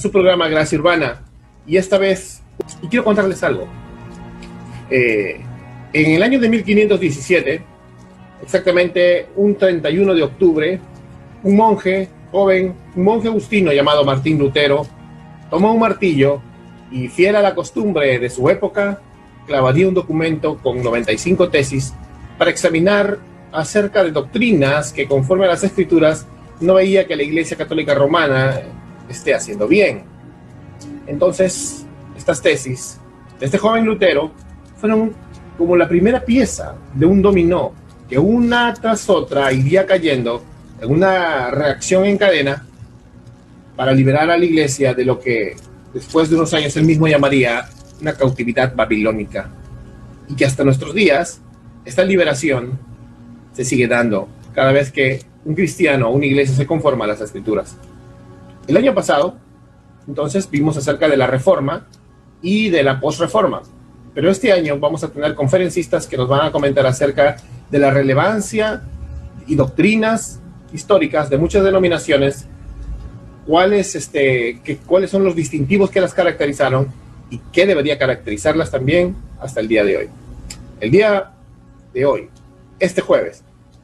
su programa Gracia Urbana. Y esta vez, y quiero contarles algo. En el año de 1517, exactamente un 31 de octubre, un monje joven, un monje agustino llamado Martín Lutero, tomó un martillo y, fiel a la costumbre de su época, clavaría un documento con 95 tesis para examinar acerca de doctrinas que, conforme a las escrituras, no veía que la Iglesia Católica Romana esté haciendo bien. Entonces, estas tesis de este joven Lutero fueron como la primera pieza de un dominó que una tras otra iría cayendo en una reacción en cadena para liberar a la Iglesia de lo que después de unos años él mismo llamaría una cautividad babilónica, y que hasta nuestros días esta liberación se sigue dando cada vez que un cristiano o una iglesia se conforma a las escrituras. El año pasado, entonces, vimos acerca de la Reforma y de la Posreforma, pero este año vamos a tener conferencistas que nos van a comentar acerca de la relevancia y doctrinas históricas de muchas denominaciones, cuáles son los distintivos que las caracterizaron y qué debería caracterizarlas también hasta el día de hoy. El día de hoy, este jueves,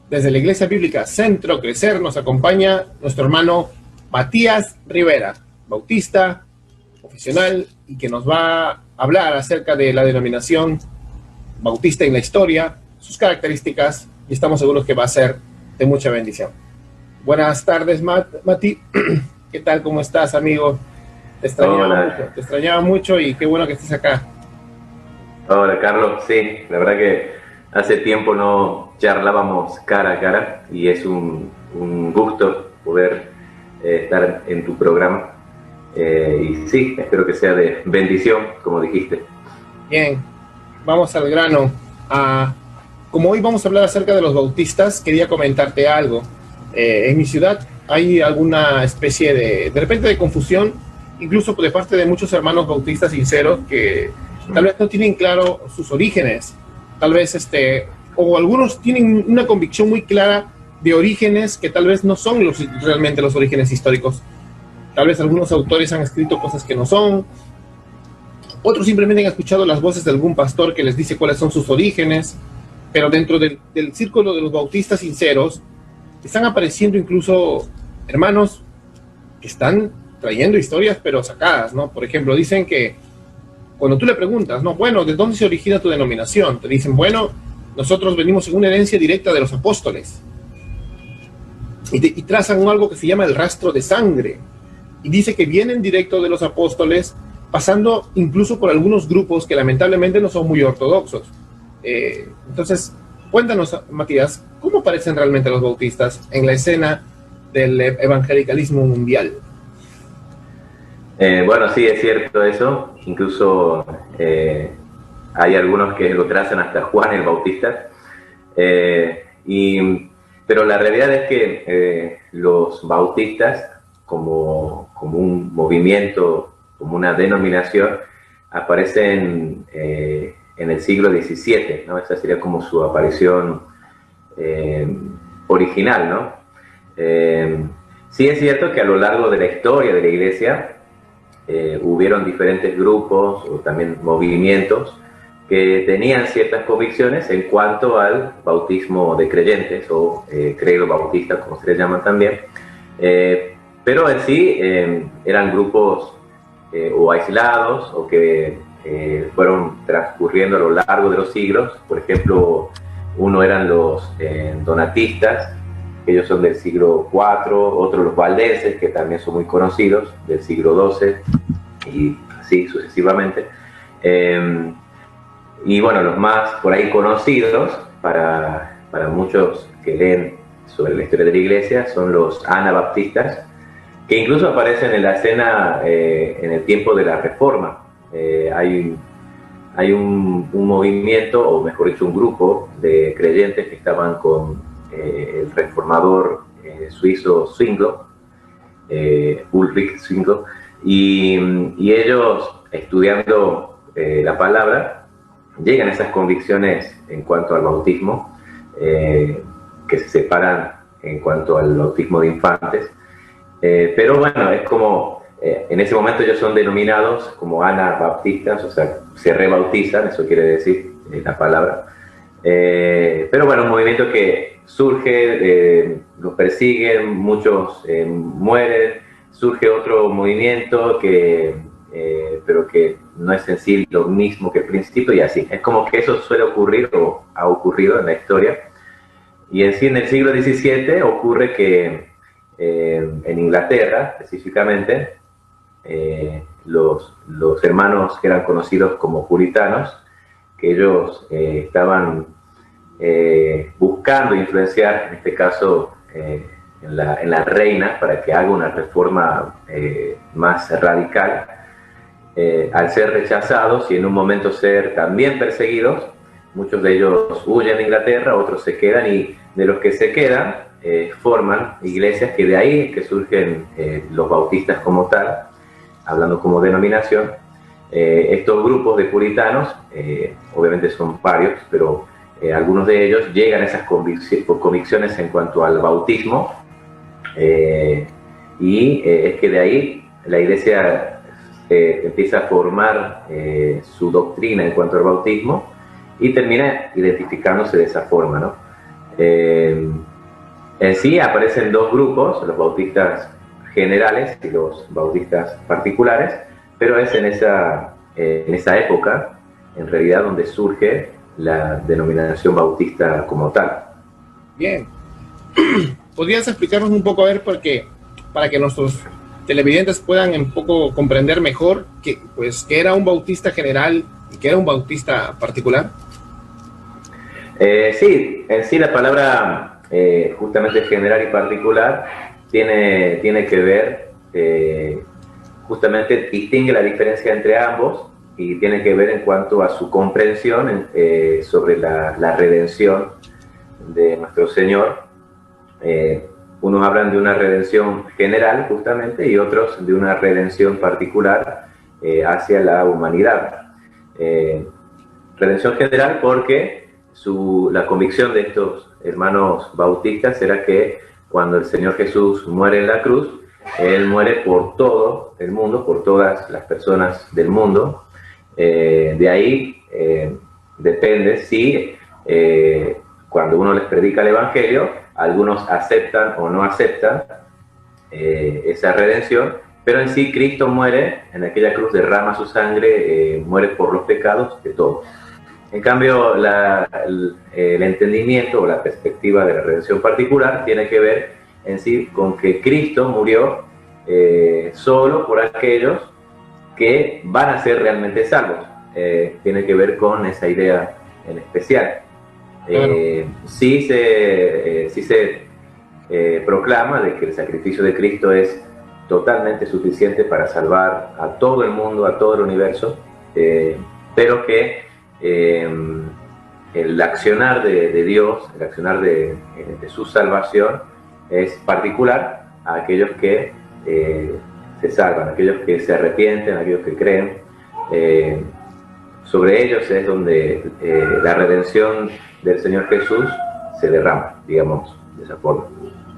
desde la Iglesia Bíblica Centro Crecer, nos acompaña nuestro hermano Matías Rivera, bautista, profesional, y que nos va a hablar acerca de la denominación bautista en la historia, sus características, y estamos seguros que va a ser de mucha bendición. Buenas tardes, Mati. ¿Qué tal? ¿Cómo estás, amigo? Te extrañaba mucho y qué bueno que estés acá. Hola, Carlos. Sí, la verdad que hace tiempo no charlábamos cara a cara y es un gusto poder estar en tu programa. Y sí, espero que sea de bendición, como dijiste. Bien, vamos al grano. Como hoy vamos a hablar acerca de los bautistas, quería comentarte algo. En mi ciudad hay alguna especie de repente de confusión, incluso de parte de muchos hermanos bautistas sinceros que tal vez no tienen claro sus orígenes, tal vez o algunos tienen una convicción muy clara de orígenes que tal vez no son realmente los orígenes históricos. Tal vez algunos autores han escrito cosas que no son, otros simplemente han escuchado las voces de algún pastor que les dice cuáles son sus orígenes, pero dentro del círculo de los bautistas sinceros están apareciendo incluso hermanos que están trayendo historias pero sacadas, ¿no? Por ejemplo, dicen que cuando tú le preguntas, ¿no? Bueno, ¿de dónde se origina tu denominación? Te dicen, bueno, nosotros venimos en una herencia directa de los apóstoles. Y trazan algo que se llama el rastro de sangre. Y dice que vienen directo de los apóstoles, pasando incluso por algunos grupos que lamentablemente no son muy ortodoxos. Entonces, cuéntanos, Matías, ¿cómo aparecen realmente los bautistas en la escena del evangelicalismo mundial? Bueno, sí, es cierto eso. Incluso hay algunos que lo trazan hasta Juan el Bautista. Pero la realidad es que los bautistas, como un movimiento, como una denominación, aparecen en el siglo XVII, ¿no? Esa sería como su aparición original, ¿no? Sí es cierto que a lo largo de la historia de la Iglesia hubieron diferentes grupos o también movimientos que tenían ciertas convicciones en cuanto al bautismo de creyentes o credo bautista, como se les llaman también, pero en sí eran grupos o aislados o que fueron transcurriendo a lo largo de los siglos. Por ejemplo, uno eran los donatistas, ellos son del siglo IV, otros los valdenses, que también son muy conocidos, del siglo XII, y así sucesivamente. Y bueno, los más por ahí conocidos para muchos que leen sobre la historia de la Iglesia son los anabaptistas, que incluso aparecen en la escena en el tiempo de la Reforma. Hay un movimiento, o mejor dicho, un grupo de creyentes que estaban con el reformador suizo Zwinglio, Ulrich Zwinglio, y ellos, estudiando la palabra, llegan a esas convicciones en cuanto al bautismo, que se separan en cuanto al bautismo de infantes. Pero bueno, es como en ese momento ellos son denominados como anabaptistas, o sea, se rebautizan, eso quiere decir la palabra. Pero bueno, un movimiento que surge, los persiguen, muchos mueren, surge otro movimiento pero que no es en sí lo mismo que el principio, y así. Es como que eso suele ocurrir o ha ocurrido en la historia. Y en sí, en el siglo XVII ocurre que en Inglaterra, específicamente, los hermanos que eran conocidos como puritanos, que ellos estaban buscando influenciar, en este caso, en la reina para que haga una reforma más radical, al ser rechazados y en un momento ser también perseguidos, muchos de ellos huyen de Inglaterra, otros se quedan, y de los que se quedan forman iglesias, que de ahí es que surgen los bautistas como tal, hablando como denominación. Estos grupos de puritanos, obviamente son varios, pero algunos de ellos llegan a esas convicciones en cuanto al bautismo, y es que de ahí la iglesia empieza a formar su doctrina en cuanto al bautismo y termina identificándose de esa forma, ¿no? En sí aparecen dos grupos, los bautistas generales y los bautistas particulares, pero es en esa época, en realidad, donde surge la denominación bautista como tal. Bien. ¿Podrías explicarnos un poco, a ver, porque para que nuestros televidentes puedan un poco comprender mejor que era un bautista general y que era un bautista particular? Sí, en sí la palabra justamente general y particular tiene que ver, justamente distingue la diferencia entre ambos y tiene que ver en cuanto a su comprensión sobre la redención de nuestro Señor. Unos hablan de una redención general justamente y otros de una redención particular hacia la humanidad. Redención general porque la convicción de estos hermanos bautistas era que cuando el Señor Jesús muere en la cruz, Él muere por todo el mundo, por todas las personas del mundo. De ahí depende si cuando uno les predica el Evangelio, algunos aceptan o no aceptan esa redención, pero en sí Cristo muere en aquella cruz, derrama su sangre, muere por los pecados de todos. En cambio, el entendimiento o la perspectiva de la redención particular tiene que ver en sí con que Cristo murió solo por aquellos que van a ser realmente salvos. Tiene que ver con esa idea en especial. Sí se proclama de que el sacrificio de Cristo es totalmente suficiente para salvar a todo el mundo, a todo el universo, pero que el accionar de Dios, el accionar de su salvación es particular a aquellos que se salvan, aquellos que se arrepienten, aquellos que creen. Sobre ellos es donde la redención del Señor Jesús se derrama, digamos, de esa forma.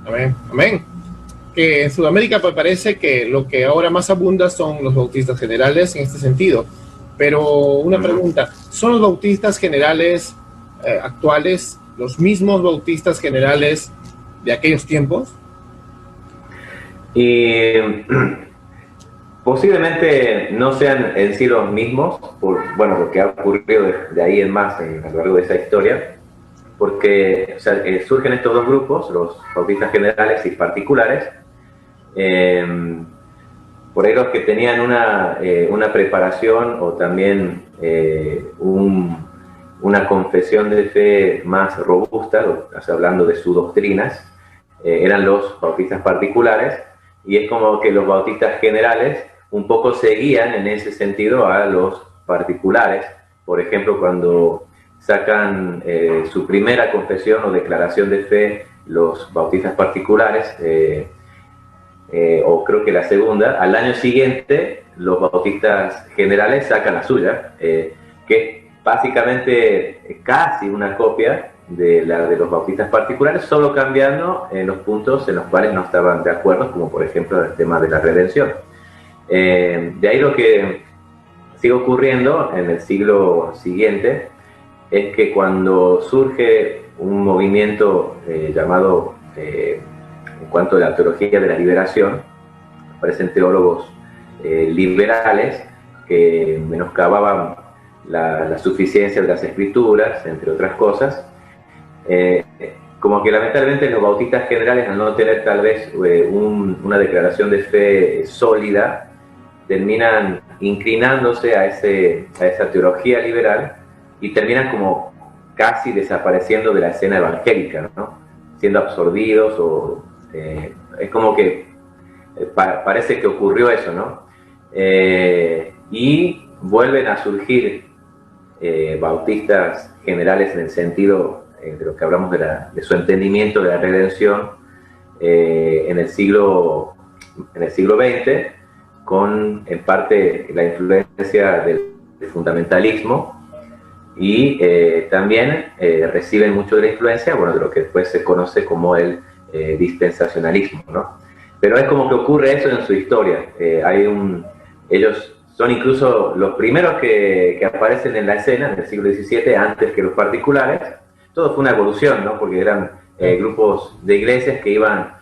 Amén, amén. Que en Sudamérica pues, parece que lo que ahora más abunda son los bautistas generales en este sentido. Pero una pregunta, ¿son los bautistas generales actuales los mismos bautistas generales de aquellos tiempos? Y posiblemente no sean en sí los mismos, por lo que ha ocurrido de ahí en más a lo largo de esa historia, porque surgen estos dos grupos, los bautistas generales y particulares. Por ahí los que tenían una preparación o también una confesión de fe más robusta, hablando de sus doctrinas, eran los bautistas particulares, y es como que los bautistas generales un poco seguían en ese sentido a los particulares. Por ejemplo, cuando sacan su primera confesión o declaración de fe, los bautistas particulares, o creo que la segunda, al año siguiente los bautistas generales sacan la suya, que es básicamente casi una copia de la de los bautistas particulares, solo cambiando en los puntos en los cuales no estaban de acuerdo, como por ejemplo el tema de la redención. De ahí lo que sigue ocurriendo en el siglo siguiente es que cuando surge un movimiento llamado, en cuanto a la teología de la liberación, aparecen teólogos liberales que menoscababan la suficiencia de las escrituras, entre otras cosas. Como que lamentablemente los bautistas generales, al no tener tal vez una declaración de fe sólida, terminan inclinándose a esa teología liberal y terminan como casi desapareciendo de la escena evangélica, ¿no? Siendo absorbidos, o es como que parece que ocurrió eso, ¿no? Y vuelven a surgir bautistas generales en el sentido de lo que hablamos de su entendimiento de la redención en el siglo XX, con en parte la influencia del fundamentalismo, y también reciben mucho de la influencia, bueno, de lo que después se conoce como el dispensacionalismo, ¿no? Pero es como que ocurre eso en su historia. Ellos son incluso los primeros que aparecen en la escena en el siglo XVII, antes que los particulares. Todo fue una evolución, ¿no? Porque eran grupos de iglesias que iban,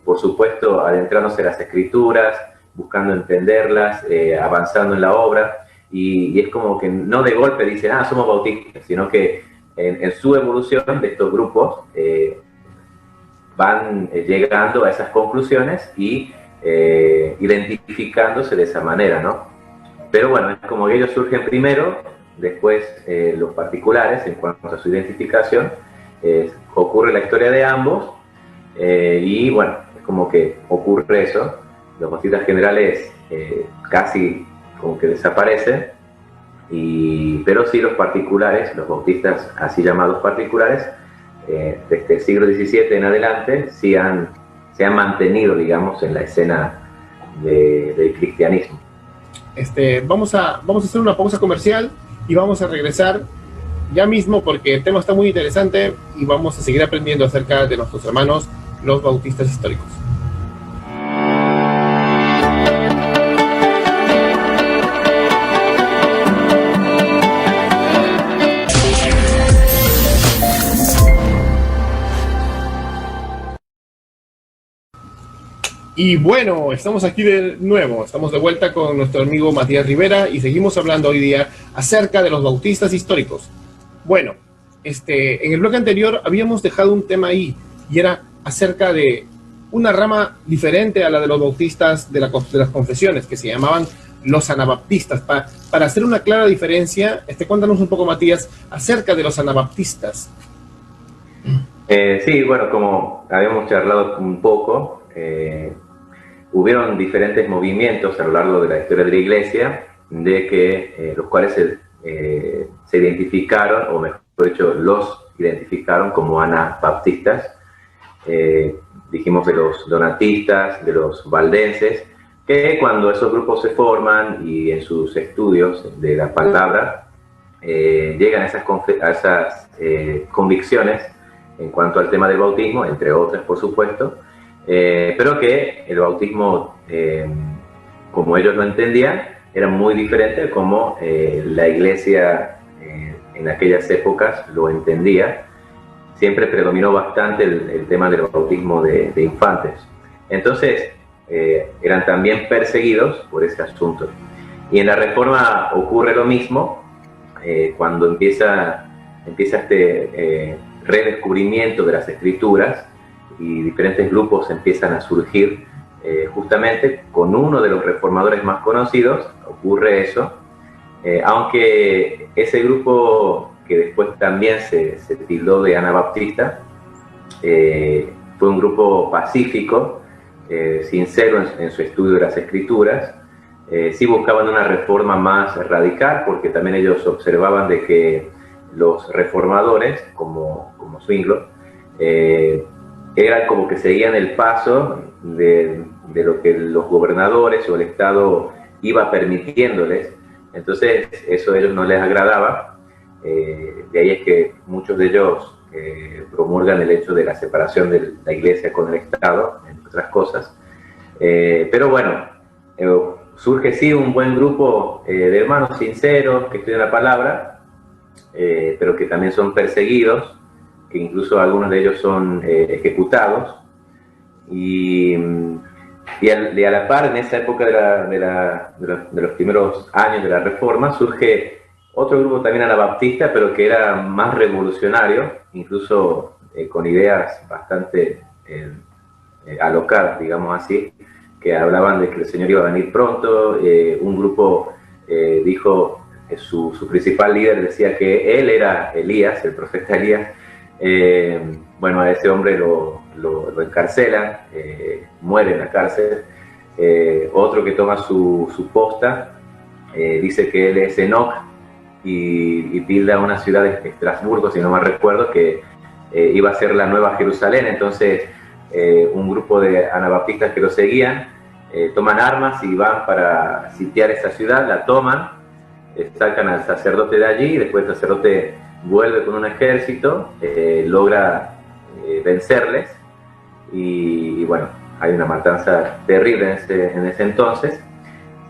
por supuesto, adentrándose en las escrituras, buscando entenderlas, avanzando en la obra, y es como que no de golpe dicen, somos bautistas, sino que en su evolución de estos grupos van llegando a esas conclusiones y identificándose de esa manera, ¿no? Pero bueno, es como que ellos surgen primero, después los particulares en cuanto a su identificación. Ocurre la historia de ambos, y bueno, es como que ocurre eso. Los bautistas generales casi como que desaparecen, pero sí los particulares, los bautistas así llamados particulares, desde el siglo XVII en adelante se han mantenido, digamos, en la escena del cristianismo. Vamos a hacer una pausa comercial y vamos a regresar ya mismo, porque el tema está muy interesante y vamos a seguir aprendiendo acerca de nuestros hermanos, los bautistas históricos. Y bueno, estamos aquí de nuevo, estamos de vuelta con nuestro amigo Matías Rivera y seguimos hablando hoy día acerca de los bautistas históricos. Bueno, en el bloque anterior habíamos dejado un tema ahí, y era acerca de una rama diferente a la de los bautistas de las confesiones, que se llamaban los anabaptistas. Para hacer una clara diferencia, cuéntanos un poco, Matías, acerca de los anabaptistas. Sí, bueno, como habíamos charlado un poco, hubieron diferentes movimientos a lo largo de la historia de la Iglesia, de que los cuales se identificaron, o mejor dicho, los identificaron como anabaptistas. Dijimos de los donatistas, de los valdenses, que cuando esos grupos se forman y en sus estudios de la palabra llegan a esas convicciones en cuanto al tema del bautismo, entre otras, por supuesto, pero que el bautismo, como ellos lo entendían, era muy diferente de cómo la Iglesia en aquellas épocas lo entendía. Siempre predominó bastante el tema del bautismo de infantes. Entonces, eran también perseguidos por ese asunto. Y en la Reforma ocurre lo mismo, cuando empieza este redescubrimiento de las Escrituras, y diferentes grupos empiezan a surgir. Justamente con uno de los reformadores más conocidos ocurre eso, aunque ese grupo, que después también se tildó de anabaptista, fue un grupo pacífico, sincero en su estudio de las Escrituras. Sí buscaban una reforma más radical, porque también ellos observaban de que los reformadores, como Zwinglio, eran como que seguían el paso de lo que los gobernadores o el Estado iba permitiéndoles. Entonces eso a ellos no les agradaba. De ahí es que muchos de ellos promulgan el hecho de la separación de la Iglesia con el Estado, entre otras cosas. Pero bueno, surge sí un buen grupo de hermanos sinceros que estudian la palabra, pero que también son perseguidos, que incluso algunos de ellos son ejecutados. Y a la par, en esa época de los primeros años de la Reforma, surge otro grupo también anabaptista, pero que era más revolucionario, incluso con ideas bastante alocadas, digamos así, que hablaban de que el Señor iba a venir pronto. Un grupo dijo, su principal líder decía que él era Elías, el profeta Elías. Bueno, a ese hombre lo encarcelan, muere en la cárcel. Otro que toma su posta dice que él es Enoch y tilda una ciudad de Estrasburgo, si no mal recuerdo, que iba a ser la nueva Jerusalén. Entonces un grupo de anabaptistas que lo seguían toman armas y van para sitiar esa ciudad, la toman, sacan al sacerdote de allí, y después el sacerdote vuelve con un ejército, logra vencerles, y bueno, hay una matanza terrible en ese entonces,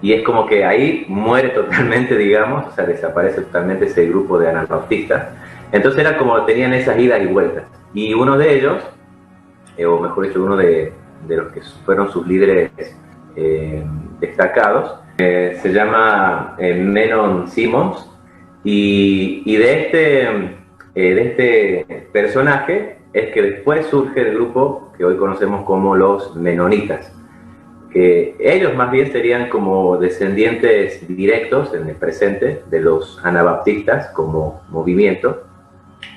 y es como que ahí muere totalmente, digamos, o sea, desaparece totalmente ese grupo de anabaptistas. Entonces era como tenían esas idas y vueltas, y uno de ellos, o mejor dicho, uno de los que fueron sus líderes destacados, se llama Menon Simons, y de este personaje es que después surge el grupo que hoy conocemos como los menonitas, que ellos más bien serían como descendientes directos en el presente de los anabaptistas como movimiento.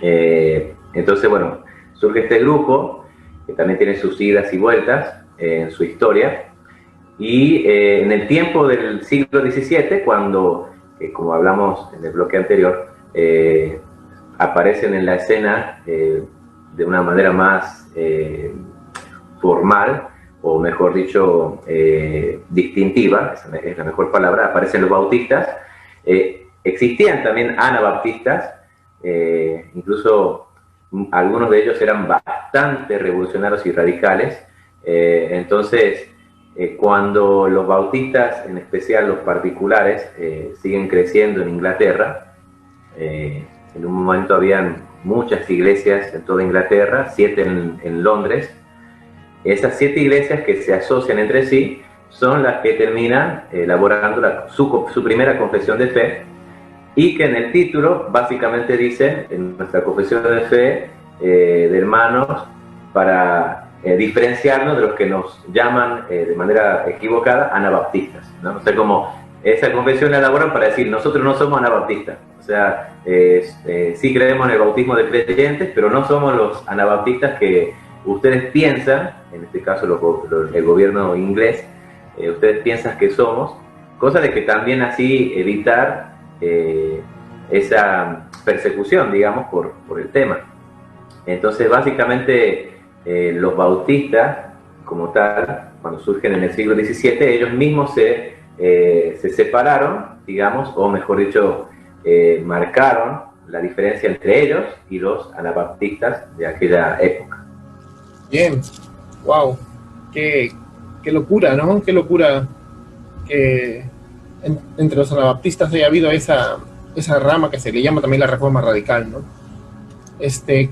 Entonces, bueno, surge este grupo que también tiene sus idas y vueltas en su historia, y en el tiempo del siglo XVII, cuando, como hablamos en el bloque anterior, aparecen en la escena de una manera más formal, o mejor dicho, distintiva, esa es la mejor palabra, aparecen los bautistas. Existían también anabaptistas, incluso algunos de ellos eran bastante revolucionarios y radicales. Entonces, cuando los bautistas, en especial los particulares, siguen creciendo en Inglaterra, en un momento habían muchas iglesias en toda Inglaterra, 7 en Londres. Esas 7 iglesias que se asocian entre sí son las que terminan elaborando su primera confesión de fe, y que en el título básicamente dicen, en nuestra confesión de fe de hermanos, para diferenciarnos de los que nos llaman de manera equivocada anabaptistas, ¿no? O sea, como esa confesión la elaboran para decir, nosotros no somos anabaptistas, o sea, sí creemos en el bautismo de creyentes, pero no somos los anabaptistas que ustedes piensan, en este caso el gobierno inglés, ustedes piensan que somos, cosa de que también así evitar esa persecución, digamos, por el tema. Entonces, básicamente, los bautistas, como tal, cuando surgen en el siglo XVII, ellos mismos se separaron, digamos, o mejor dicho, marcaron la diferencia entre ellos y los anabaptistas de aquella época. Bien, wow, qué locura, ¿no? Qué locura que entre los anabaptistas haya habido esa rama que se le llama también la reforma radical, ¿no?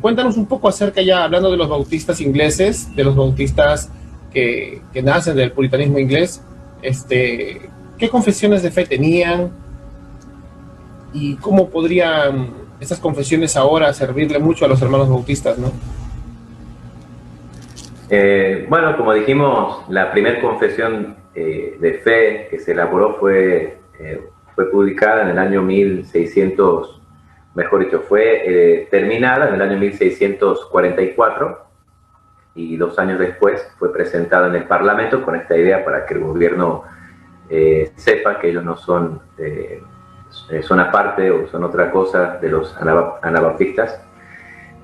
Cuéntanos un poco acerca, ya hablando de los bautistas ingleses, de los bautistas que nacen del puritanismo inglés, ¿qué confesiones de fe tenían y cómo podrían esas confesiones ahora servirle mucho a los hermanos bautistas, ¿no? Bueno, como dijimos, la primera confesión de fe que se elaboró fue publicada en el año 1600, mejor dicho, fue terminada en el año 1644, y 2 años después fue presentada en el Parlamento con esta idea para que el gobierno sepa que ellos no son, son aparte o son otra cosa de los anabaptistas.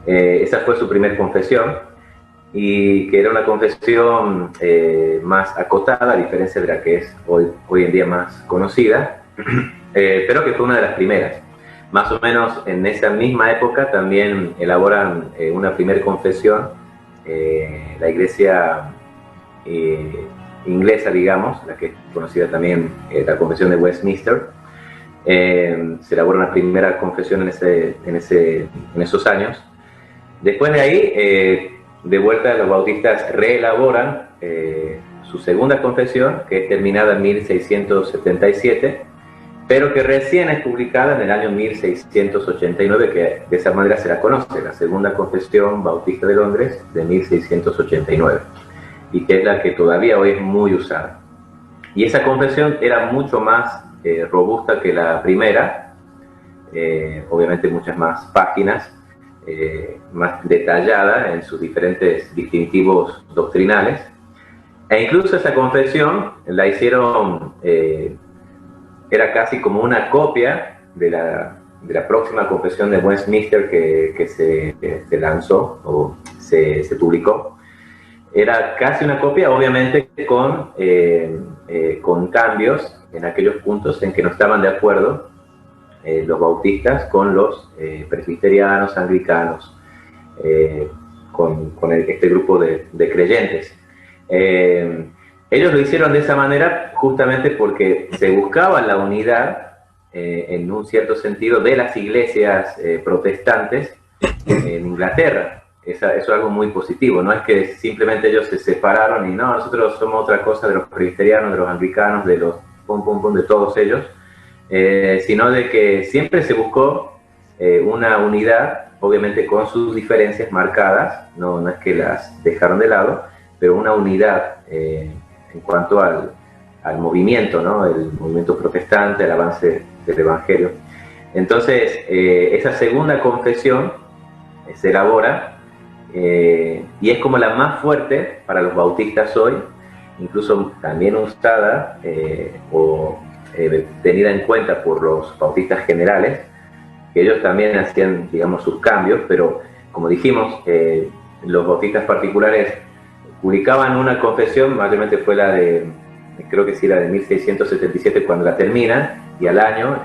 Esa fue su primera confesión, y que era una confesión más acotada, a diferencia de la que es hoy en día más conocida, pero que fue una de las primeras. Más o menos en esa misma época también elaboran una primera confesión la iglesia inglesa, digamos, la que es conocida también la Confesión de Westminster. Se elabora una primera confesión en esos años. Después de ahí, de vuelta, los bautistas reelaboran su segunda confesión, que es terminada en 1677, pero que recién es publicada en el año 1689, que de esa manera se la conoce, la Segunda Confesión Bautista de Londres de 1689, y que es la que todavía hoy es muy usada. Y esa confesión era mucho más robusta que la primera, obviamente muchas más páginas, más detallada en sus diferentes distintivos doctrinales, e incluso esa confesión la hicieron, era casi como una copia de la próxima confesión de Westminster que se lanzó o se publicó. Era casi una copia, obviamente con cambios en aquellos puntos en que no estaban de acuerdo los bautistas con los presbiterianos, anglicanos, con este grupo de creyentes. Ellos lo hicieron de esa manera justamente porque se buscaba la unidad, en un cierto sentido, de las iglesias protestantes en Inglaterra. Eso es algo muy positivo, no es que simplemente ellos se separaron y no, nosotros somos otra cosa de los presbiterianos, de los anglicanos, de los de todos ellos, sino de que siempre se buscó una unidad, obviamente con sus diferencias marcadas, no es que las dejaron de lado, pero una unidad en cuanto al movimiento, ¿no? El movimiento protestante, el avance del Evangelio. Entonces, esa segunda confesión se elabora y es como la más fuerte para los bautistas hoy, incluso también usada o tenida en cuenta por los bautistas generales, que ellos también hacían, digamos, sus cambios, pero como dijimos, los bautistas particulares publicaban una confesión, mayormente fue la de, creo que sí, la de 1677 cuando la terminan, y al año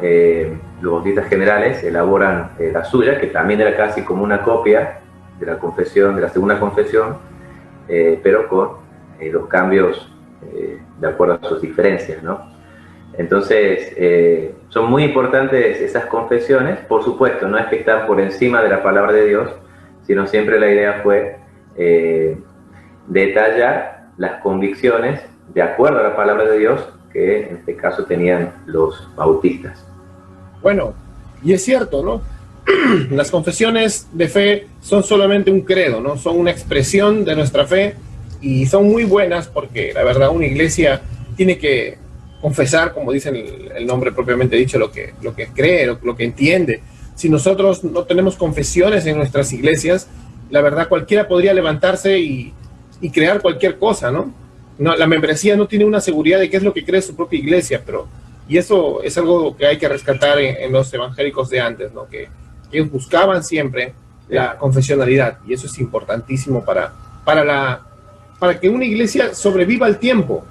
los bautistas generales elaboran la suya, que también era casi como una copia de la confesión, de la segunda confesión, pero con los cambios de acuerdo a sus diferencias, ¿no? Entonces, son muy importantes esas confesiones, por supuesto, no es que están por encima de la palabra de Dios, sino siempre la idea fue detallar las convicciones de acuerdo a la palabra de Dios que en este caso tenían los bautistas. Bueno, y es cierto, ¿no? Las confesiones de fe son solamente un credo, ¿no? Son una expresión de nuestra fe y son muy buenas porque la verdad una iglesia tiene que confesar, como dice el nombre propiamente dicho, lo que cree, lo que entiende. Si nosotros no tenemos confesiones en nuestras iglesias, la verdad cualquiera podría levantarse y crear cualquier cosa, ¿no? La membresía no tiene una seguridad de qué es lo que cree su propia iglesia, y eso es algo que hay que rescatar en los evangélicos de antes, ¿no? Que ellos buscaban siempre la confesionalidad, y eso es importantísimo para que una iglesia sobreviva al tiempo,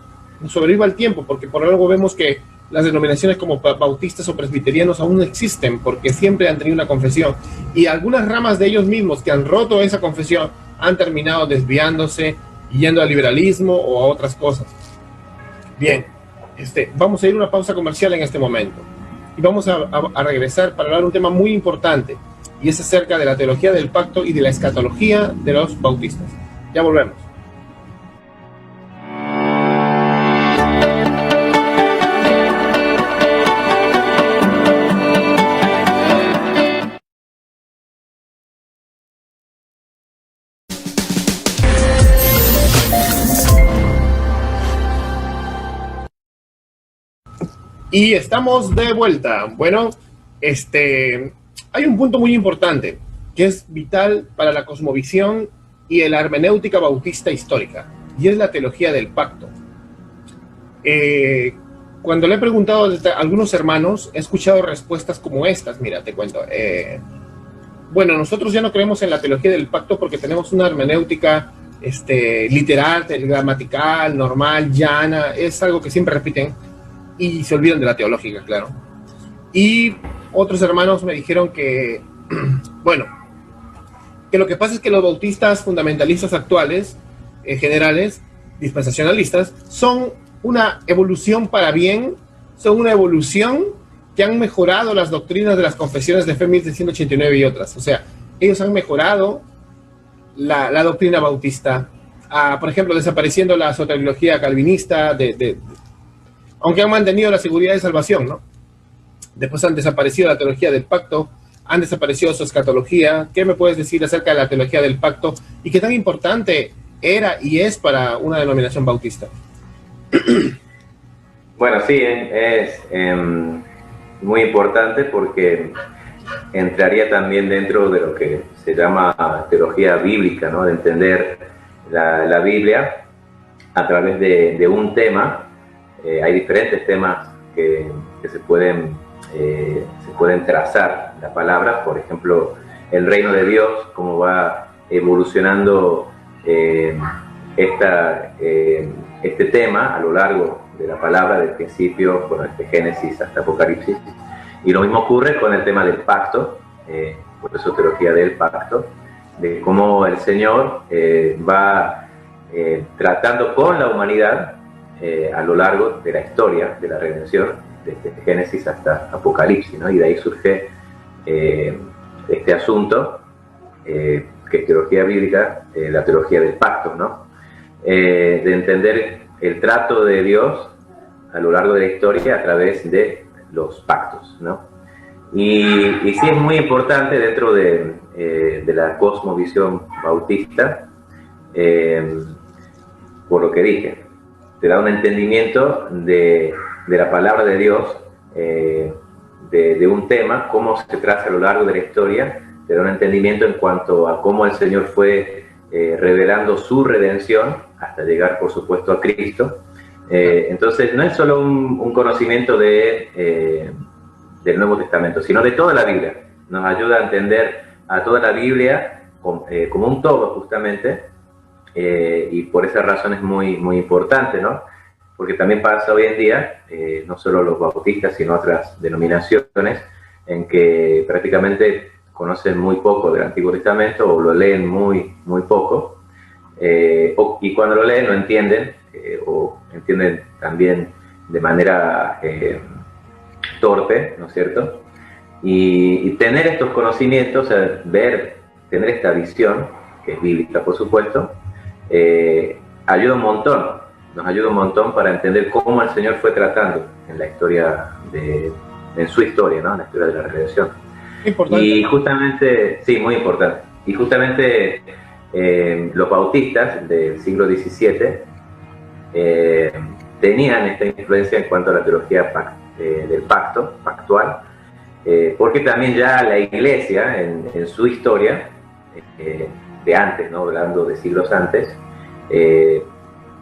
porque por algo vemos que las denominaciones como bautistas o presbiterianos aún no existen, porque siempre han tenido una confesión, y algunas ramas de ellos mismos que han roto esa confesión han terminado desviándose y yendo al liberalismo o a otras cosas. Bien, vamos a ir a una pausa comercial en este momento y vamos a regresar para hablar de un tema muy importante, y es acerca de la teología del pacto y de la escatología de los bautistas. Ya volvemos. Y estamos de vuelta. Bueno, hay un punto muy importante que es vital para la cosmovisión y la hermenéutica bautista histórica, y es la teología del pacto. Cuando le he preguntado a algunos hermanos, he escuchado respuestas como estas. Mira, te cuento. Bueno, nosotros ya no creemos en la teología del pacto porque tenemos una hermenéutica literal, gramatical, normal, llana. Es algo que siempre repiten y se olvidan de la teológica, claro. Y otros hermanos me dijeron que, bueno, que lo que pasa es que los bautistas fundamentalistas actuales, generales, dispensacionalistas, son una evolución para bien, son una evolución que han mejorado las doctrinas de las confesiones de fe 1789 y otras. O sea, ellos han mejorado la doctrina bautista, por ejemplo, desapareciendo la soteriología calvinista, aunque han mantenido la seguridad de salvación, ¿no? Después han desaparecido la teología del pacto, han desaparecido su escatología. ¿Qué me puedes decir acerca de la teología del pacto y qué tan importante era y es para una denominación bautista? Bueno, sí, es muy importante porque entraría también dentro de lo que se llama teología bíblica, ¿no? De entender la Biblia a través de un tema. Hay diferentes temas que se pueden trazar la palabra, por ejemplo, el reino de Dios, cómo va evolucionando este tema a lo largo de la palabra, del principio, bueno, desde Génesis hasta Apocalipsis. Y lo mismo ocurre con el tema del pacto, por eso teología del pacto, de cómo el Señor va tratando con la humanidad a lo largo de la historia de la redención, desde Génesis hasta Apocalipsis, ¿no? Y de ahí surge este asunto, que es teología bíblica, la teología del pacto, ¿no? De entender el trato de Dios a lo largo de la historia a través de los pactos, ¿no? Y sí es muy importante dentro de la cosmovisión bautista, por lo que dije, te da un entendimiento de la palabra de Dios, de un tema, cómo se traza a lo largo de la historia, te da un entendimiento en cuanto a cómo el Señor fue revelando su redención hasta llegar, por supuesto, a Cristo. Entonces, no es solo un conocimiento del Nuevo Testamento, sino de toda la Biblia. Nos ayuda a entender a toda la Biblia como un todo, justamente, y por esa razón es muy, muy importante, ¿no? Porque también pasa hoy en día, no solo los bautistas, sino otras denominaciones, en que prácticamente conocen muy poco del Antiguo Testamento o lo leen muy, muy poco, y cuando lo leen no entienden, o entienden también de manera torpe, ¿no es cierto? Y tener estos conocimientos, o sea, tener esta visión, que es bíblica por supuesto, ayuda un montón, nos ayuda un montón para entender cómo el Señor fue tratando en la historia, en su historia, ¿no? En la historia de la redención. Importante. Y justamente, sí, muy importante. Y justamente los bautistas del siglo XVII tenían esta influencia en cuanto a la teología del pacto, pactual, porque también ya la Iglesia en su historia, de antes, ¿no? Hablando de siglos antes,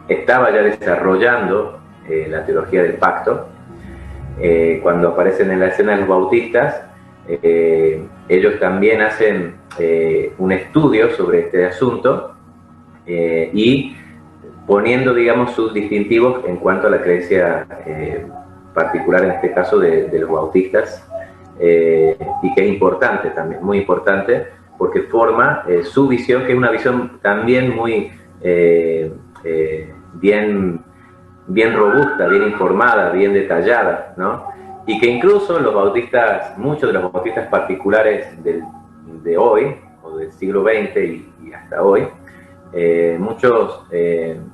estaba ya desarrollando la teología del pacto. Cuando aparecen en la escena los bautistas, ellos también hacen un estudio sobre este asunto, y poniendo, digamos, sus distintivos en cuanto a la creencia particular, en este caso de los bautistas, y que es importante también, muy importante, porque forma su visión, que es una visión también muy bien robusta, bien informada, bien detallada, ¿no? Y que incluso los bautistas, muchos de los bautistas particulares de hoy, o del siglo XX y hasta hoy, muchos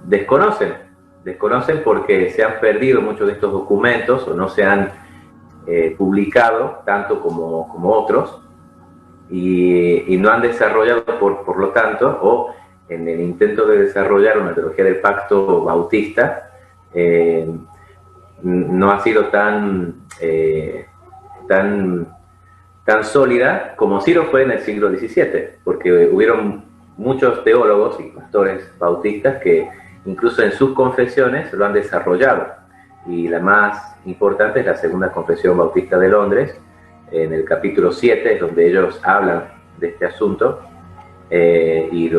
desconocen porque se han perdido muchos de estos documentos o no se han publicado tanto como otros, y no han desarrollado por lo tanto, o en el intento de desarrollar una teología del pacto bautista, no ha sido tan sólida como sí lo fue en el siglo XVII, porque hubieron muchos teólogos y pastores bautistas que incluso en sus confesiones lo han desarrollado, y la más importante es la Segunda Confesión Bautista de Londres. En el capítulo 7 es donde ellos hablan de este asunto, y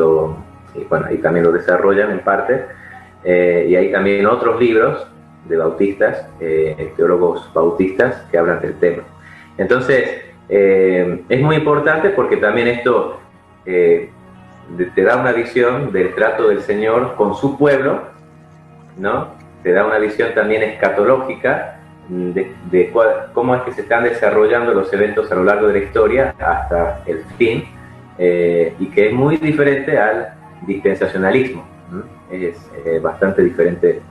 también lo desarrollan en parte, y hay también otros libros de bautistas, teólogos bautistas que hablan del tema. Entonces, es muy importante porque también esto te da una visión del trato del Señor con su pueblo ¿no? Te da una visión también escatológica de cómo es que se están desarrollando los eventos a lo largo de la historia hasta el fin, y que es muy diferente al dispensacionalismo. Es bastante diferente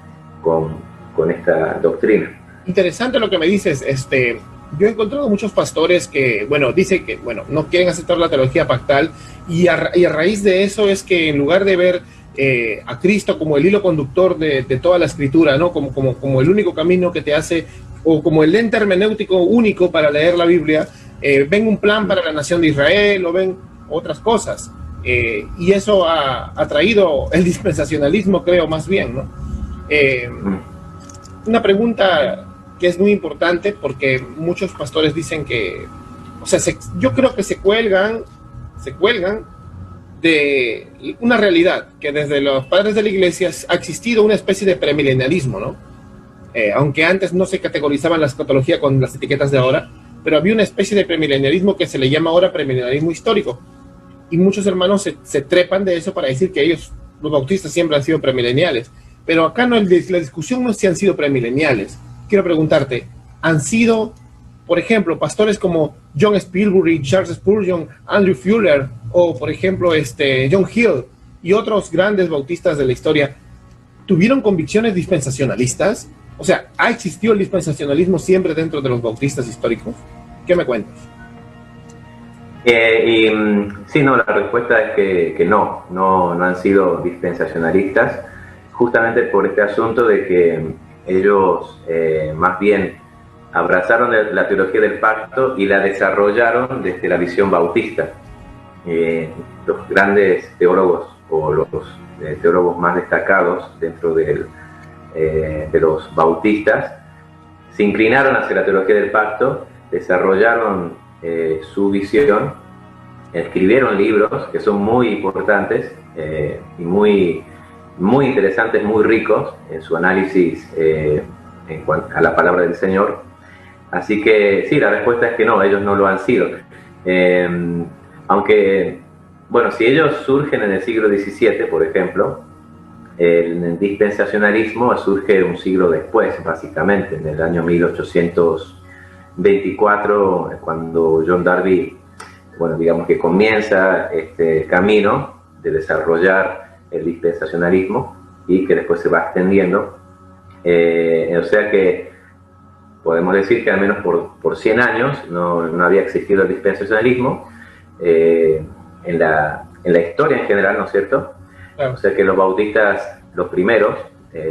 con esta doctrina. Interesante lo que me dices. Yo he encontrado muchos pastores que, bueno, dicen que, bueno, no quieren aceptar la teología pactal, y a raíz de eso es que en lugar de ver a Cristo como el hilo conductor de toda la escritura, ¿no? Como el único camino que te hace, o como el lente hermenéutico único para leer la Biblia, ven un plan para la nación de Israel, o ven otras cosas. Y eso ha traído el dispensacionalismo, creo, más bien, ¿no? Una pregunta que es muy importante, porque muchos pastores dicen que, o sea, yo creo que se cuelgan de una realidad, que desde los padres de la iglesia ha existido una especie de premilenialismo, ¿no? Aunque antes no se categorizaban la escatología con las etiquetas de ahora, pero había una especie de premilenialismo que se le llama ahora premilenialismo histórico, y muchos hermanos se trepan de eso para decir que ellos, los bautistas, siempre han sido premileniales, pero acá no, la discusión no es si han sido premileniales. Quiero preguntarte, ¿han sido, por ejemplo, pastores como John Spilbury, Charles Spurgeon, Andrew Fuller, o por ejemplo John Hill y otros grandes bautistas de la historia, tuvieron convicciones dispensacionalistas? O sea, ¿ha existido el dispensacionalismo siempre dentro de los bautistas históricos? ¿Qué me cuentas? Sí, no, la respuesta es que no han sido dispensacionalistas, justamente por este asunto de que ellos más bien abrazaron la teología del pacto y la desarrollaron desde la visión bautista. Los grandes teólogos, o los teólogos más destacados dentro de los bautistas, se inclinaron hacia la teología del pacto, desarrollaron su visión, escribieron libros que son muy importantes y muy interesantes, muy ricos en su análisis en cuanto a la palabra del Señor. Así que sí, la respuesta es que no, ellos no lo han sido. Aunque, bueno, si ellos surgen en el siglo XVII, por ejemplo, el dispensacionalismo surge un siglo después, básicamente, en el año 1824, cuando John Darby, bueno, digamos que comienza este camino de desarrollar el dispensacionalismo, y que después se va extendiendo. O sea que podemos decir que al menos por 100 años no había existido el dispensacionalismo en la historia en general, ¿no es cierto? Claro. O sea que los bautistas, los primeros,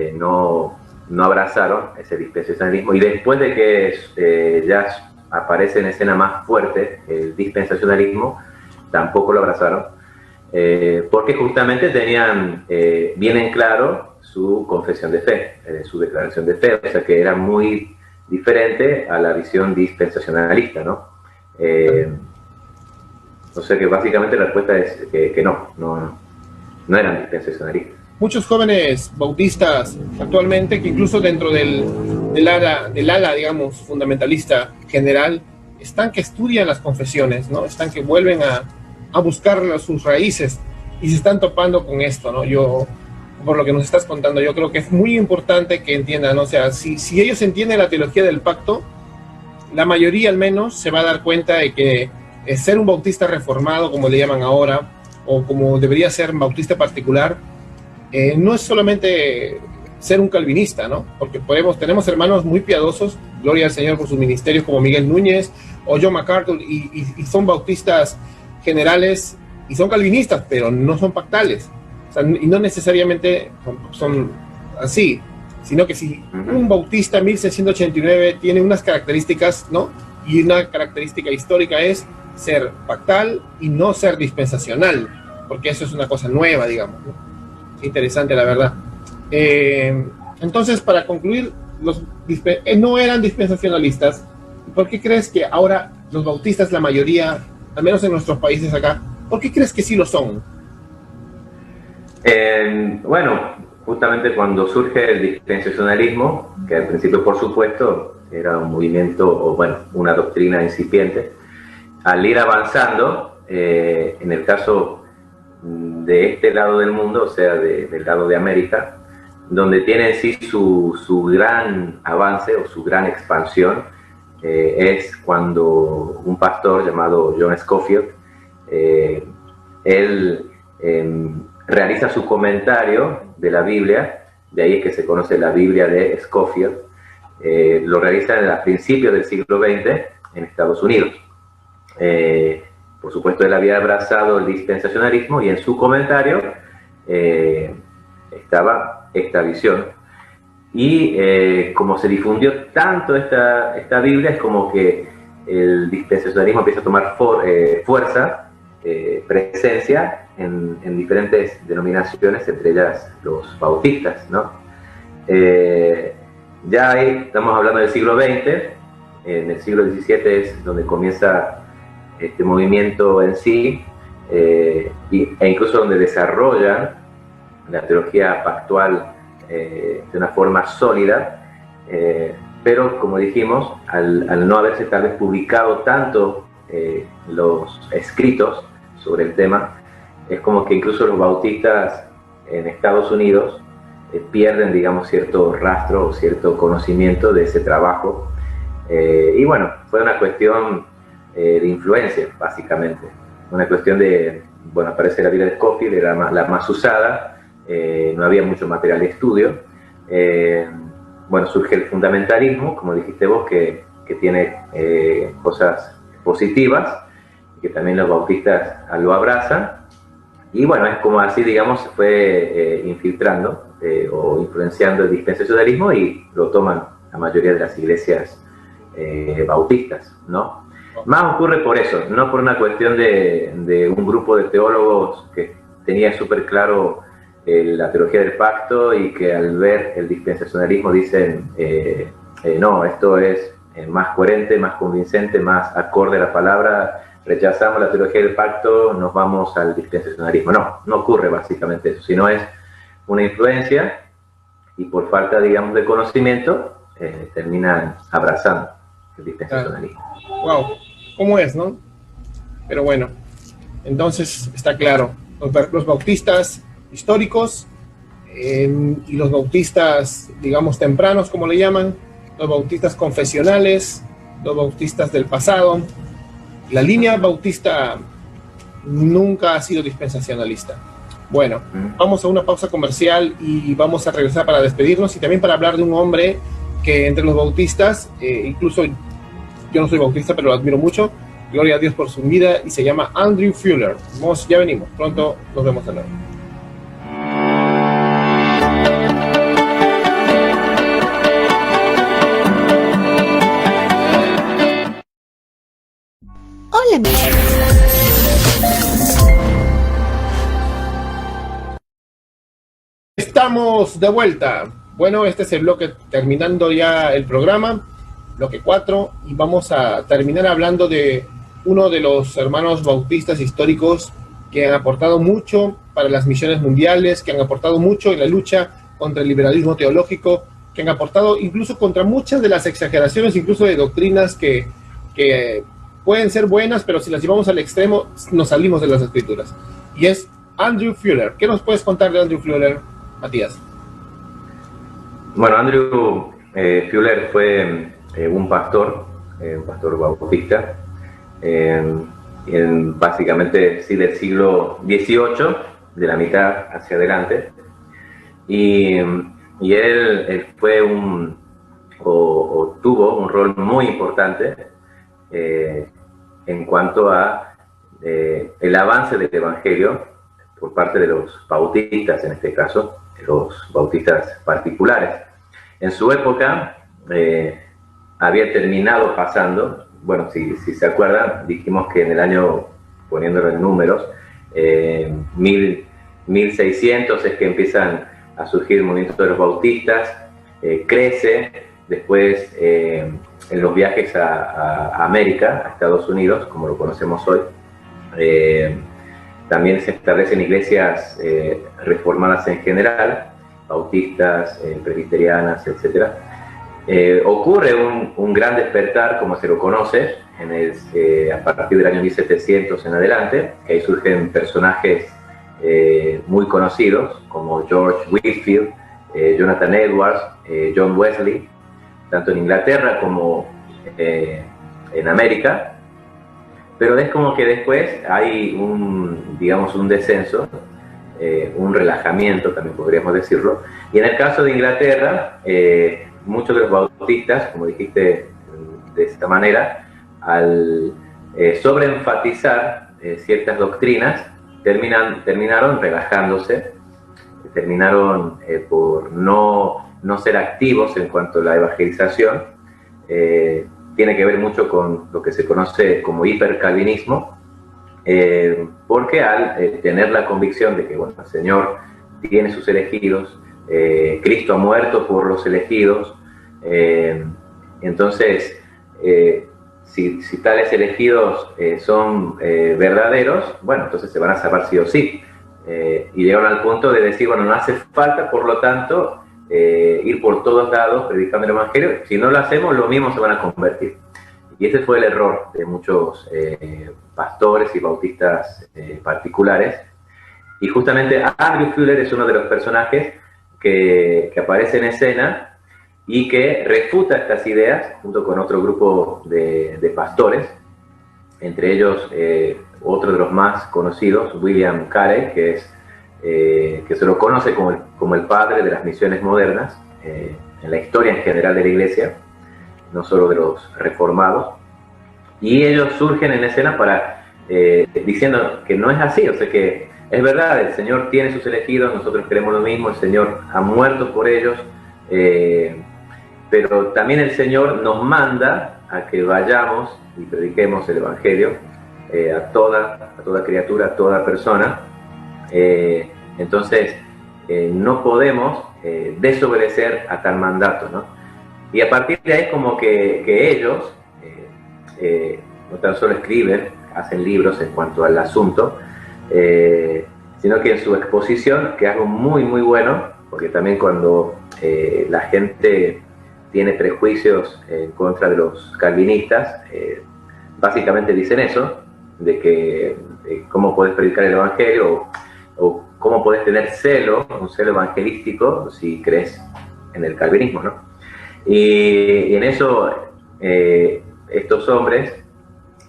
no abrazaron ese dispensacionalismo, y después de que ya aparece en escena más fuerte el dispensacionalismo, tampoco lo abrazaron, porque justamente tenían bien en claro su confesión de fe, su declaración de fe, o sea que era muy diferente a la visión dispensacionalista, ¿no? O sea que básicamente la respuesta es que no eran dispensacionalistas. Muchos jóvenes bautistas actualmente, que incluso dentro del ala, digamos, fundamentalista general, están que estudian las confesiones, ¿no? Están que vuelven a buscar sus raíces, y se están topando con esto, ¿no? Yo, por lo que nos estás contando, yo creo que es muy importante que entiendan, ¿no? O sea, si ellos entienden la teología del pacto, la mayoría al menos se va a dar cuenta de que ser un bautista reformado, como le llaman ahora, o como debería ser un bautista particular, no es solamente ser un calvinista, ¿no? Porque tenemos hermanos muy piadosos, gloria al Señor por sus ministerios, como Miguel Núñez o John MacArthur, y son bautistas generales y son calvinistas, pero no son pactales. O sea, y no necesariamente son así, sino que si un bautista en 1689 tiene unas características, ¿no? Y una característica histórica es ser pactal y no ser dispensacional, porque eso es una cosa nueva, digamos, ¿no? Interesante, la verdad. Entonces, para concluir, no eran dispensacionalistas. ¿Por qué crees que ahora los bautistas, la mayoría, al menos en nuestros países acá, por qué crees que sí lo son? Bueno, justamente cuando surge el dispensacionalismo, que al principio, por supuesto, era un movimiento, o bueno, una doctrina incipiente, al ir avanzando, en el caso de este lado del mundo, o sea, del lado de América, donde tiene en sí su gran avance o su gran expansión, es cuando un pastor llamado John Scofield, él realiza su comentario de la Biblia, de ahí es que se conoce la Biblia de Scofield, lo realiza a principios del siglo XX en Estados Unidos. Por supuesto, él había abrazado el dispensacionalismo y en su comentario estaba esta visión. Y como se difundió tanto esta Biblia, es como que el dispensacionalismo empieza a tomar fuerza, presencia en diferentes denominaciones, entre ellas los bautistas, ¿no? Ya ahí estamos hablando del siglo XX, en el siglo XVII es donde comienza este movimiento en sí, e incluso donde desarrollan la teología pactual de una forma sólida, pero como dijimos, al no haberse tal vez publicado tanto los escritos sobre el tema, es como que incluso los bautistas en Estados Unidos pierden, digamos, cierto rastro o cierto conocimiento de ese trabajo. Y bueno, fue una cuestión de influencia, básicamente. Una cuestión de, bueno, parece la Biblia de Scofield era la más usada, no había mucho material de estudio. Bueno, surge el fundamentalismo, como dijiste vos, que tiene cosas positivas, que también los bautistas lo abrazan. Y bueno, es como así, digamos, se fue infiltrando o influenciando el dispensacionalismo y lo toman la mayoría de las iglesias bautistas, ¿no? Más ocurre por eso, no por una cuestión de un grupo de teólogos que tenía súper claro la teología del pacto y que al ver el dispensacionalismo dicen, no, esto es más coherente, más convincente, más acorde a la palabra, rechazamos la teología del pacto, nos vamos al dispensacionalismo. No ocurre básicamente eso, sino es una influencia y por falta, digamos, de conocimiento, terminan abrazando el dispensacionalismo. Wow, ¿cómo es, no? Pero bueno, entonces está claro, los bautistas históricos y los bautistas, digamos, tempranos, como le llaman, los bautistas confesionales, los bautistas del pasado. La línea bautista nunca ha sido dispensacionalista. Bueno, vamos a una pausa comercial y vamos a regresar para despedirnos y también para hablar de un hombre que entre los bautistas, incluso yo no soy bautista, pero lo admiro mucho, gloria a Dios por su vida, y se llama Andrew Fuller. Ya venimos, pronto nos vemos de nuevo. Hola, Estamos de vuelta. Bueno, este es el bloque terminando ya el programa, bloque 4, y vamos a terminar hablando de uno de los hermanos bautistas históricos que han aportado mucho para las misiones mundiales, que han aportado mucho en la lucha contra el liberalismo teológico, que han aportado incluso contra muchas de las exageraciones, incluso de doctrinas que pueden ser buenas, pero si las llevamos al extremo, nos salimos de las escrituras. Y es Andrew Fuller. ¿Qué nos puedes contar de Andrew Fuller, Matías? Bueno, Andrew Fuller fue un pastor bautista, básicamente sí, del siglo XVIII, de la mitad hacia adelante. Y él fue tuvo un rol muy importante en cuanto a el avance del evangelio por parte de los bautistas, en este caso, los bautistas particulares. En su época había terminado pasando, bueno, si se acuerdan, dijimos que en el año, poniéndolo en números, 1600 es que empiezan a surgir el movimiento de los bautistas, crece, después en los viajes a América, a Estados Unidos, como lo conocemos hoy, también se establecen iglesias reformadas en general, bautistas, presbiterianas, etc. Ocurre un gran despertar, como se lo conoce, a partir del año 1700 en adelante, que ahí surgen personajes muy conocidos, como George Whitefield, Jonathan Edwards, John Wesley, tanto en Inglaterra como en América, pero es como que después hay digamos, un descenso, un relajamiento, también podríamos decirlo, y en el caso de Inglaterra, muchos de los bautistas, como dijiste de esta manera, al sobreenfatizar ciertas doctrinas, terminaron relajándose, terminaron por no ser activos en cuanto a la evangelización. Tiene que ver mucho con lo que se conoce como hipercalvinismo, porque al tener la convicción de que bueno, el Señor tiene sus elegidos, Cristo ha muerto por los elegidos, entonces si tales elegidos son verdaderos, bueno, entonces se van a salvar sí o sí. Y llegaron al punto de decir, bueno, no hace falta, por lo tanto, ir por todos lados predicando el Evangelio. Si no lo hacemos, lo mismo se van a convertir. Y ese fue el error de muchos pastores y bautistas particulares. Y justamente Andrew Fuller es uno de los personajes que aparece en escena y que refuta estas ideas junto con otro grupo de pastores, entre ellos otro de los más conocidos, William Carey, que se lo conoce como el padre de las misiones modernas en la historia en general de la Iglesia, no solo de los reformados. Y ellos surgen en escena diciendo que no es así, o sea que es verdad, el Señor tiene sus elegidos, nosotros queremos lo mismo, el Señor ha muerto por ellos, pero también el Señor nos manda a que vayamos y prediquemos el Evangelio a toda criatura, a toda persona. Entonces, no podemos desobedecer a tal mandato, ¿no? Y a partir de ahí como que ellos no tan solo escriben, hacen libros en cuanto al asunto, sino que en su exposición, que es algo muy, muy bueno, porque también cuando la gente tiene prejuicios en contra de los calvinistas, básicamente dicen eso, de que cómo puedes predicar el Evangelio o cómo puedes tener un celo evangelístico si crees en el calvinismo, ¿no? Y en eso estos hombres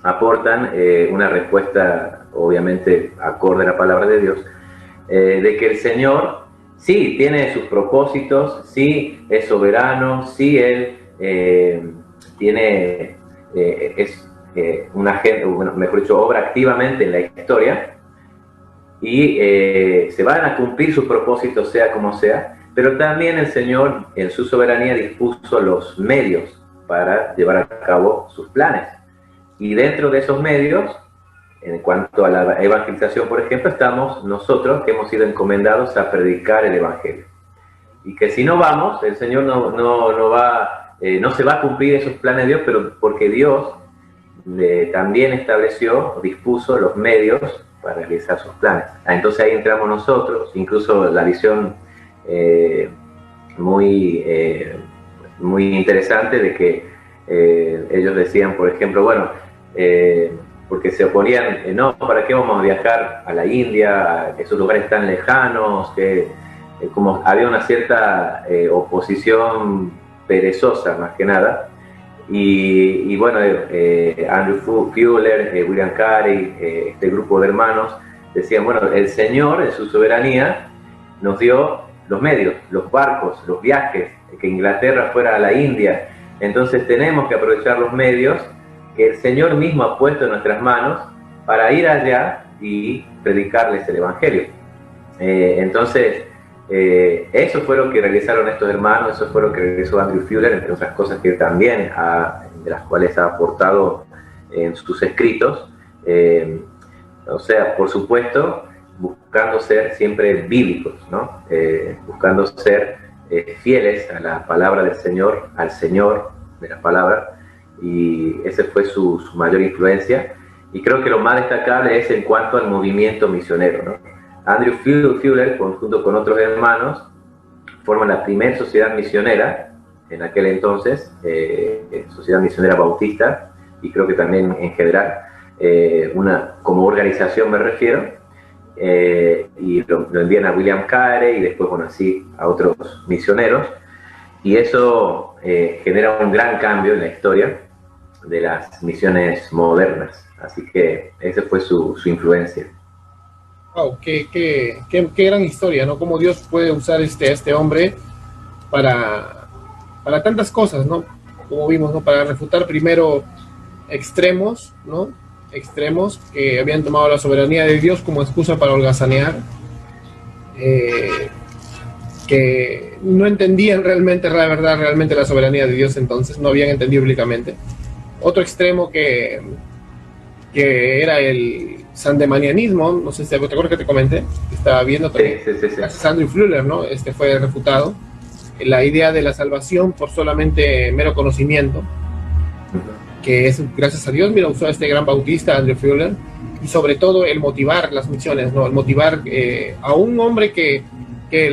aportan una respuesta obviamente acorde a la palabra de Dios, de que el Señor sí tiene sus propósitos, sí es soberano, sí Él tiene mejor dicho, obra activamente en la historia y se van a cumplir sus propósitos sea como sea, pero también el Señor en su soberanía dispuso los medios para llevar a cabo sus planes. Y dentro de esos medios, en cuanto a la evangelización, por ejemplo, estamos nosotros que hemos sido encomendados a predicar el Evangelio. Y que si no vamos, el Señor no se va a cumplir esos planes de Dios, pero porque Dios también estableció, dispuso los medios para realizar sus planes. Entonces ahí entramos nosotros, incluso la visión muy interesante de que ellos decían, por ejemplo, bueno, porque se oponían, no, ¿para qué vamos a viajar a la India, a esos lugares tan lejanos? Que como había una cierta oposición perezosa, más que nada. Y bueno, Andrew Fuller, William Carey, este grupo de hermanos, decían, bueno, el Señor en su soberanía nos dio los medios, los barcos, los viajes, que Inglaterra fuera a la India. Entonces tenemos que aprovechar los medios que el Señor mismo ha puesto en nuestras manos para ir allá y predicarles el Evangelio. Entonces, eso fue lo que realizaron estos hermanos, eso fue lo que realizó Andrew Fuller, entre otras cosas que también de las cuales ha aportado en sus escritos. O sea, por supuesto, buscando ser siempre bíblicos, ¿no? Buscando ser fieles a la palabra del Señor, al Señor de la palabra, y esa fue su mayor influencia. Y creo que lo más destacable es en cuanto al movimiento misionero, ¿no? Andrew Fuller, junto con otros hermanos, forman la primera sociedad misionera en aquel entonces, sociedad misionera bautista, y creo que también en general, como organización me refiero, y y lo envían a William Carey y después, bueno, así a otros misioneros. Y eso genera un gran cambio en la historia de las misiones modernas. Así que esa fue su influencia. Wow, qué gran historia, ¿no? Cómo Dios puede usar a este hombre para tantas cosas, ¿no? Como vimos, ¿no? Para refutar primero extremos, ¿no? Extremos que habían tomado la soberanía de Dios como excusa para holgazanear, que no entendían realmente la soberanía de Dios, entonces no habían entendido bíblicamente. Otro extremo que era el sandemanianismo, no sé si te acuerdas que te comenté, que estaba viendo también, sí. gracias a Andrew Fuller, ¿no? Fue refutado, la idea de la salvación por solamente mero conocimiento, que es gracias a Dios. Mira, usó este gran bautista, Andrew Fuller, y sobre todo el motivar las misiones, ¿no? El motivar a un hombre que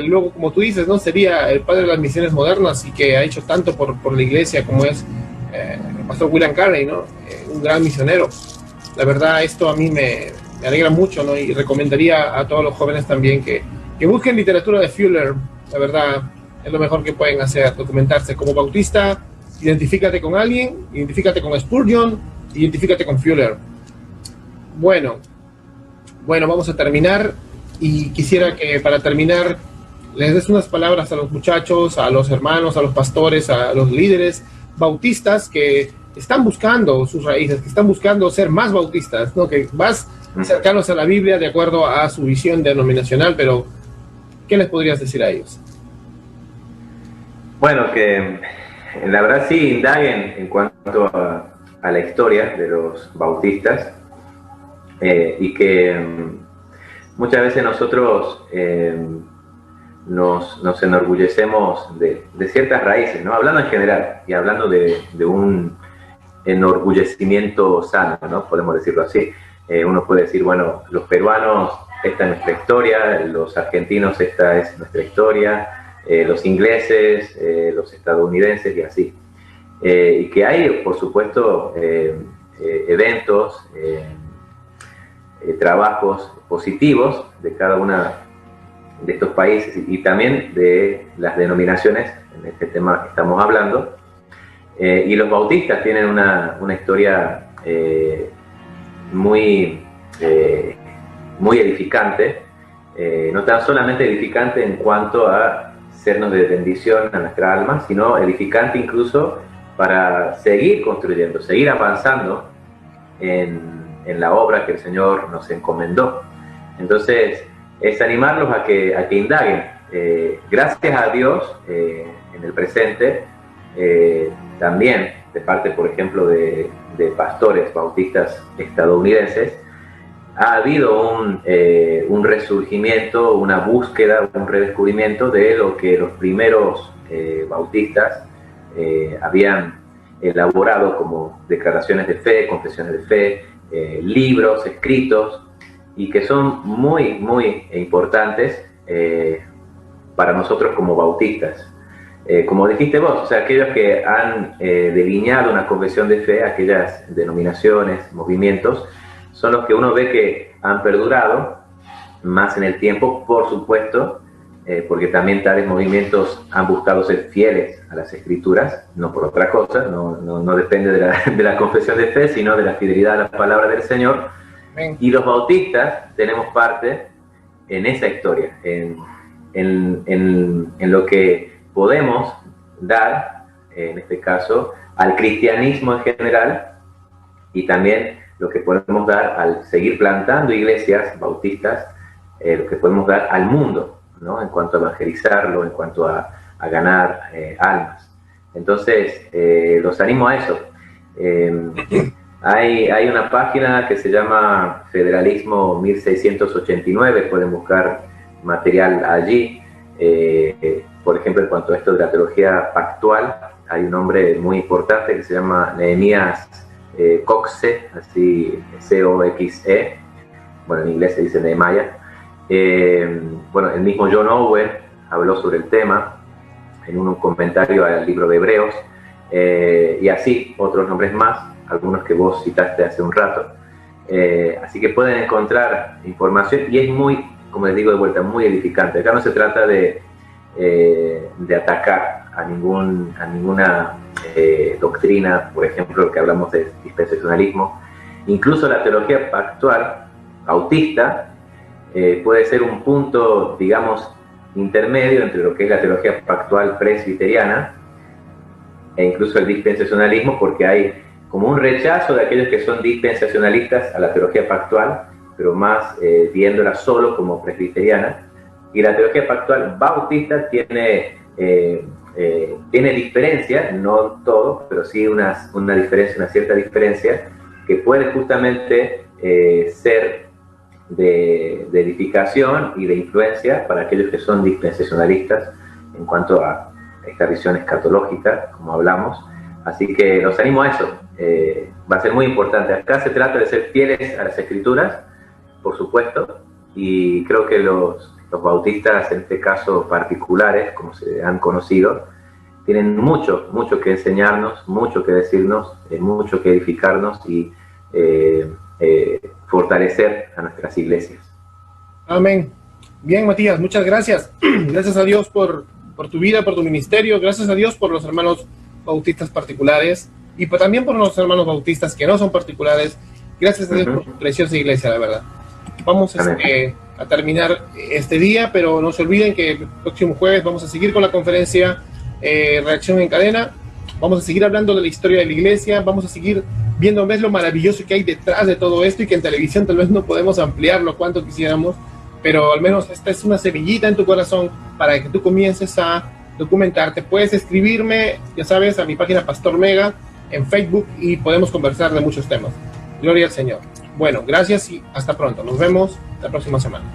luego, como tú dices, ¿no? Sería el padre de las misiones modernas y que ha hecho tanto por la iglesia, como es el pastor William Carey, ¿no? Un gran misionero. La verdad, esto a mí me alegra mucho, ¿no? Y recomendaría a todos los jóvenes también que busquen literatura de Fuller. La verdad, es lo mejor que pueden hacer, documentarse. Como bautista, identifícate con alguien, identifícate con Spurgeon, identifícate con Fuller. Bueno, vamos a terminar, y quisiera que para terminar les des unas palabras a los muchachos, a los hermanos, a los pastores, a los líderes bautistas que están buscando sus raíces, que están buscando ser más bautistas, ¿no? Que más cercanos a la Biblia de acuerdo a su visión denominacional, pero ¿qué les podrías decir a ellos? Bueno, que la verdad sí indaguen en cuanto a la historia de los bautistas, y que muchas veces nosotros nos enorgullecemos de ciertas raíces, ¿no? Hablando en general y hablando de un enorgullecimiento sano, ¿no? Podemos decirlo así. Uno puede decir, bueno, los peruanos, esta es nuestra historia, los argentinos, esta es nuestra historia, los ingleses, los estadounidenses y así. Y que hay, por supuesto, eventos, trabajos positivos de cada una de estos países y también de las denominaciones, en este tema que estamos hablando. Y los bautistas tienen una historia muy edificante, no tan solamente edificante en cuanto a sernos de bendición a nuestra alma, sino edificante incluso para seguir construyendo, seguir avanzando en la obra que el Señor nos encomendó. Entonces, es animarlos a que indaguen. Gracias a Dios, en el presente, también de parte, por ejemplo, de pastores bautistas estadounidenses, ha habido un resurgimiento, una búsqueda, un redescubrimiento de lo que los primeros bautistas habían elaborado como declaraciones de fe, confesiones de fe, libros escritos, y que son muy, muy importantes para nosotros como bautistas. Como dijiste vos, o sea, aquellos que han delineado una confesión de fe, aquellas denominaciones, movimientos, son los que uno ve que han perdurado más en el tiempo, por supuesto, porque también tales movimientos han buscado ser fieles a las Escrituras, no por otra cosa, no depende de la confesión de fe, sino de la fidelidad a la palabra del Señor. Y los bautistas tenemos parte en esa historia, en lo que podemos dar, en este caso, al cristianismo en general, y también lo que podemos dar al seguir plantando iglesias bautistas, lo que podemos dar al mundo, ¿no? En cuanto a evangelizarlo, en cuanto a ganar almas. Entonces, los animo a eso. Hay una página que se llama Federalismo 1689, pueden buscar material allí. Por ejemplo, en cuanto a esto de la teología pactual, hay un hombre muy importante que se llama Nehemías Coxe, así C-O-X-E, bueno, en inglés se dice Nehemiah. Bueno, el mismo John Owen habló sobre el tema en un comentario al libro de Hebreos, y así otros nombres más, algunos que vos citaste hace un rato. Así que pueden encontrar información, y es muy como les digo de vuelta, muy edificante. Acá no se trata de atacar a ninguna doctrina, por ejemplo, lo que hablamos de dispensacionalismo. Incluso la teología pactual, bautista, puede ser un punto, digamos, intermedio entre lo que es la teología pactual presbiteriana e incluso el dispensacionalismo, porque hay como un rechazo de aquellos que son dispensacionalistas a la teología pactual, pero más viéndola solo como presbiteriana. Y la teología pactual bautista tiene diferencia, no todo, pero sí una diferencia, una cierta diferencia, que puede justamente ser de edificación y de influencia para aquellos que son dispensacionalistas en cuanto a esta visión escatológica, como hablamos. Así que los animo a eso. Va a ser muy importante. Acá se trata de ser fieles a las Escrituras, por supuesto, y creo que los bautistas, en este caso particulares, como se han conocido, tienen mucho que enseñarnos, mucho que decirnos, mucho que edificarnos y fortalecer a nuestras iglesias. Amén. Bien, Matías, muchas gracias. Gracias a Dios por tu vida, por tu ministerio. Gracias a Dios por los hermanos bautistas particulares y también por los hermanos bautistas que no son particulares. Gracias a Dios por tu preciosa iglesia, la verdad. Vamos a terminar este día, pero no se olviden que el próximo jueves vamos a seguir con la conferencia Reacción en Cadena. Vamos a seguir hablando de la historia de la iglesia, vamos a seguir viendo lo maravilloso que hay detrás de todo esto y que en televisión tal vez no podemos ampliarlo cuanto quisiéramos, pero al menos esta es una semillita en tu corazón para que tú comiences a documentarte. Puedes escribirme, ya sabes, a mi página Pastor Mega en Facebook y podemos conversar de muchos temas. Gloria al Señor. Bueno, gracias y hasta pronto. Nos vemos la próxima semana.